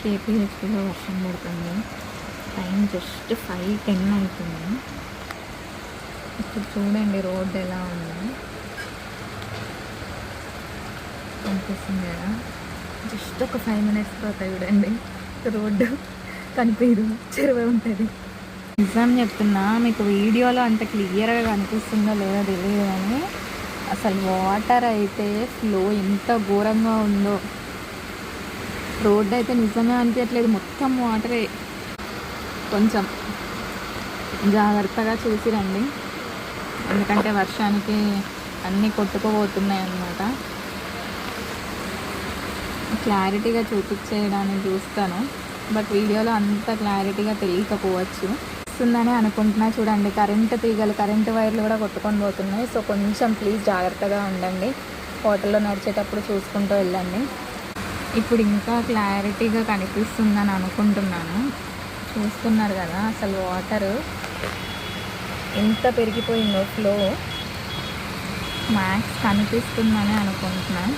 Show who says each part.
Speaker 1: కేపీహెచ్పీలో వర్షం పడుతుంది. Time just 5:10 అవుతుంది. ఇప్పుడు చూడండి రోడ్డు ఎలా ఉందో కనిపిస్తుంది కదా. జస్ట్ ఒక 5 minutes తర్వాత చూడండి రోడ్డు కనిపించదు, చెరువు ఉంటుంది. నిజం చెప్తున్నా, మీకు వీడియోలో అంత క్లియర్గా కనిపిస్తుందో లేదో తెలియదు కానీ అసలు వాటర్ అయితే ఫ్లో ఎంత ఘోరంగా ఉందో. రోడ్డు అయితే నిజంగా అనిపించట్లేదు, మొత్తం వాటరే. కొంచెం జాగ్రత్తగా చూసి రండి, ఎందుకంటే వర్షానికి అన్నీ కొట్టుకుపోతున్నాయి అన్నమాట. క్లారిటీగా చూపించేయడానికి చూస్తాను, బట్ వీడియోలో అంత క్లారిటీగా తెలియకపోవచ్చు. వస్తుందని అనుకుంటున్నా. చూడండి కరెంటు తీగలు, కరెంటు వైర్లు కూడా కొట్టుకొని పోతున్నాయి. సో కొంచెం ప్లీజ్ జాగ్రత్తగా ఉండండి, వాటర్లో నడిచేటప్పుడు చూసుకుంటూ వెళ్ళండి. ఇప్పుడు ఇంకా క్లారిటీగా కనిపిస్తుందని అనుకుంటున్నాను. చూస్తున్నారు కదా అసలు వాటర్ ఎంత పెరిగిపోయిందో, ఫ్లో మ్యాక్స్ కనిపిస్తుందని అనుకుంటున్నాను.